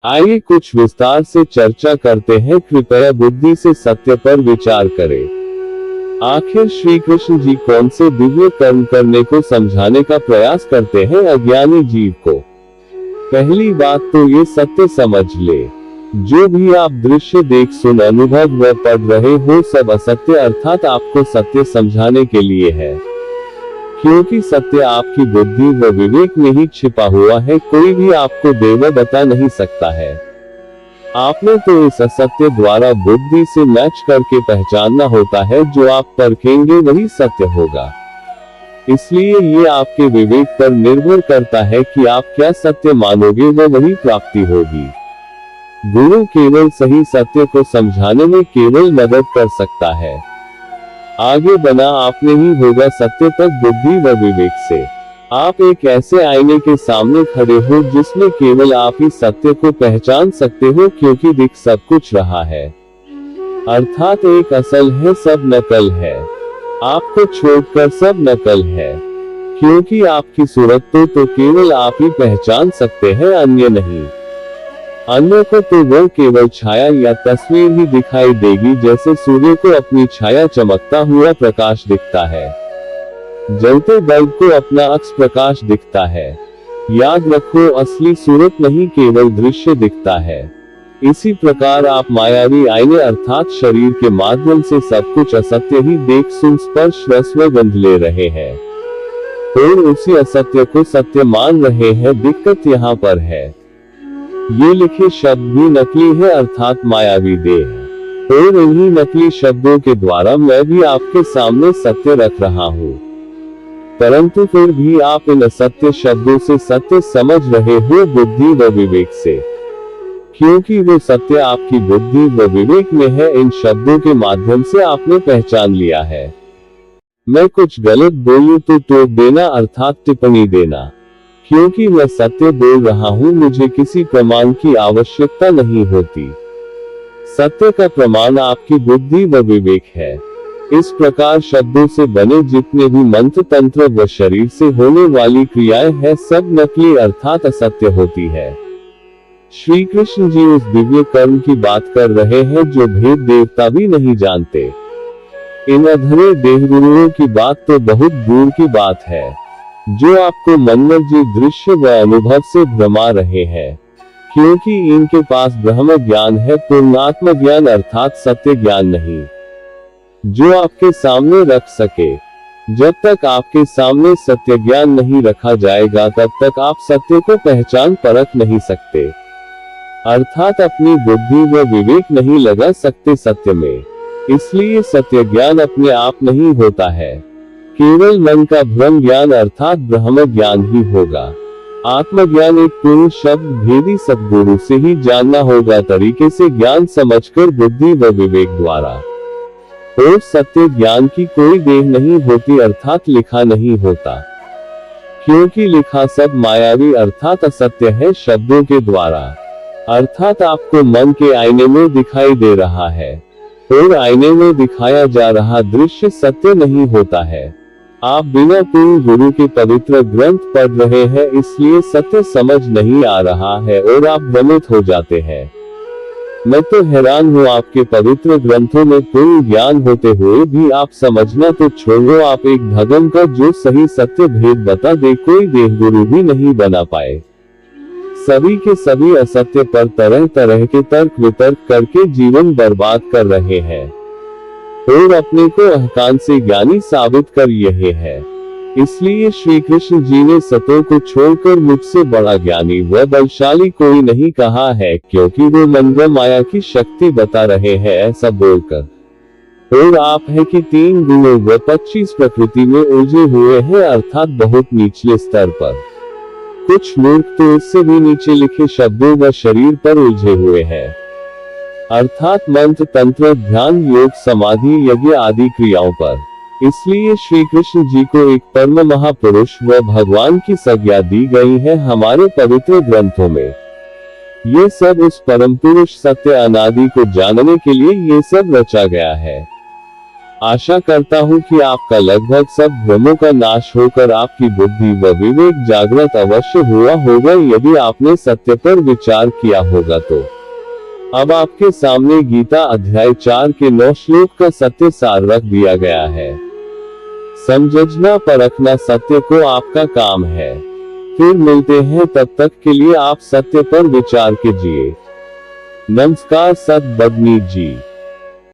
आइए कुछ विस्तार से चर्चा करते हैं। कृपया बुद्धि से सत्य पर विचार करें। आखिर श्री कृष्ण जी कौन से दिव्य कर्म करने को समझाने का प्रयास करते हैं अज्ञानी जीव को। पहली बात तो ये सत्य समझ ले, जो भी आप दृश्य देख सुन अनुभव व पढ़ रहे हो सब असत्य अर्थात आपको सत्य समझाने के लिए है, क्योंकि सत्य आपकी बुद्धि व विवेक में ही छिपा हुआ है। कोई भी आपको देव बता नहीं सकता है। आपने तो इस असत्य द्वारा बुद्धि से मैच करके पहचानना होता है। जो आप परखेंगे वही सत्य होगा। इसलिए ये आपके विवेक पर निर्भर करता है कि आप क्या सत्य मानोगे व वही प्राप्ति होगी। गुरु केवल सही सत्य को समझाने में केवल मदद कर सकता है। आगे बना आपने ही होगा सत्य तक बुद्धि व विवेक से। आप एक ऐसे आईने के सामने खड़े हो जिसमें केवल आप ही सत्य को पहचान सकते हो, क्योंकि दिख सब कुछ रहा है। अर्थात एक असल है, सब नकल है। आपको छोड़कर सब नकल है, क्योंकि आपकी सूरत तो केवल आप ही पहचान सकते हैं, अन्य नहीं। अन्य को तो वह केवल छाया या तस्वीर ही दिखाई देगी, जैसे सूर्य को अपनी छाया चमकता हुआ प्रकाश दिखता है, जलते बल्ब को अपना अक्स प्रकाश दिखता है। याद रखो, असली सूरत नहीं केवल दृश्य दिखता है। इसी प्रकार आप मायावी आईने अर्थात शरीर के माध्यम से सब कुछ असत्य ही देख सुन स्पर्श रस व गंध ले रहे हैं और उसी असत्य को सत्य मान रहे हैं। दिक्कत यहाँ पर है, ये लिखे शब्द भी नकली है अर्थात मायावी देह, और इन्हीं नकली शब्दों के द्वारा मैं भी आपके सामने सत्य रख रहा हूँ, परंतु फिर भी आप इन असत्य शब्दों से सत्य समझ रहे हो बुद्धि व विवेक से, क्योंकि वो सत्य आपकी बुद्धि व विवेक में है। इन शब्दों के माध्यम से आपने पहचान लिया है। मैं कुछ गलत बोलूं तो टोक देना अर्थात टिप्पणी देना, क्योंकि मैं सत्य बोल रहा हूँ, मुझे किसी प्रमाण की आवश्यकता नहीं होती। सत्य का प्रमाण आपकी बुद्धि व विवेक है। इस प्रकार शब्दों से बने जितने भी मंत्र तंत्र व शरीर से होने वाली क्रियाएं हैं सब नकली अर्थात असत्य होती है। श्री कृष्ण जी उस दिव्य कर्म की बात कर रहे हैं जो भेद देवता भी नहीं जानते। इन अधरे देहगुरुओं की बात तो बहुत दूर की बात है, जो आपको मनमर्जी दृश्य व अनुभव से भ्रमा रहे हैं, क्योंकि इनके पास ब्रह्म ज्ञान है, पूर्णात्म ज्ञान अर्थात सत्य ज्ञान नहीं, जो आपके सामने रख सके। जब तक आपके सामने सत्य ज्ञान नहीं रखा जाएगा तब तक आप सत्य को पहचान परख नहीं सकते, अर्थात अपनी बुद्धि व विवेक नहीं लगा सकते सत्य में। इसलिए सत्य ज्ञान अपने आप नहीं होता है, केवल मन का भ्रम ज्ञान अर्थात ब्रह्म ज्ञान ही होगा। आत्मज्ञान एक पूर्ण शब्द भेदी सद्गुरु से ही जानना होगा, तरीके से ज्ञान समझकर बुद्धि व विवेक द्वारा। और सत्य ज्ञान की कोई देह नहीं होती अर्थात लिखा नहीं होता, क्योंकि लिखा सब मायावी अर्थात असत्य है शब्दों के द्वारा, अर्थात आपको मन के आईने में दिखाई दे रहा है और आईने में दिखाया जा रहा दृश्य सत्य नहीं होता है। आप बिना पूर्ण गुरु के पवित्र ग्रंथ पढ़ रहे हैं, इसलिए सत्य समझ नहीं आ रहा है और आप भ्रमित हो जाते हैं। मैं तो हैरान हूँ, आपके पवित्र ग्रंथों में पूर्ण ज्ञान होते हुए भी आप समझना तो छोड़ो, आप एक भगम का जो सही सत्य भेद बता दे कोई देहगुरु भी नहीं बना पाए। सभी के सभी असत्य पर तरह तरह के तर्क वितर्क करके जीवन बर्बाद कर रहे हैं और अपने को अहंकार से ज्ञानी साबित कर रहे हैं। इसलिए श्री कृष्ण जी ने सतों को छोड़कर मुझसे बड़ा ज्ञानी व बलशाली कोई नहीं कहा है, क्योंकि वो मन व माया की शक्ति बता रहे हैं ऐसा बोलकर। और आप है कि 3 गुणों व 25 प्रकृति में उलझे हुए हैं अर्थात बहुत निचले स्तर पर। कुछ मूर्ख तो इससे भी नीचे लिखे शब्दों व शरीर पर उलझे हुए हैं, अर्थात मंत्र तंत्र ध्यान योग समाधि यज्ञ आदि क्रियाओं पर। इसलिए श्री कृष्ण जी को एक परम महापुरुष व भगवान की संज्ञा दी गई है हमारे पवित्र ग्रंथों में। ये सब उस परम पुरुष सत्य अनादि को जानने के लिए ये सब रचा गया है। आशा करता हूँ कि आपका लगभग सब भ्रमों का नाश होकर आपकी बुद्धि व विवेक जागृत अवश्य हुआ होगा यदि आपने सत्य पर विचार किया होगा तो। अब आपके सामने गीता अध्याय 4 के 9 श्लोक का सत्य सार रख दिया गया है। समझना परखना सत्य को आपका काम है। फिर मिलते हैं, तब तक के लिए आप सत्य पर विचार कीजिए। नमस्कार सत बदनीत जी।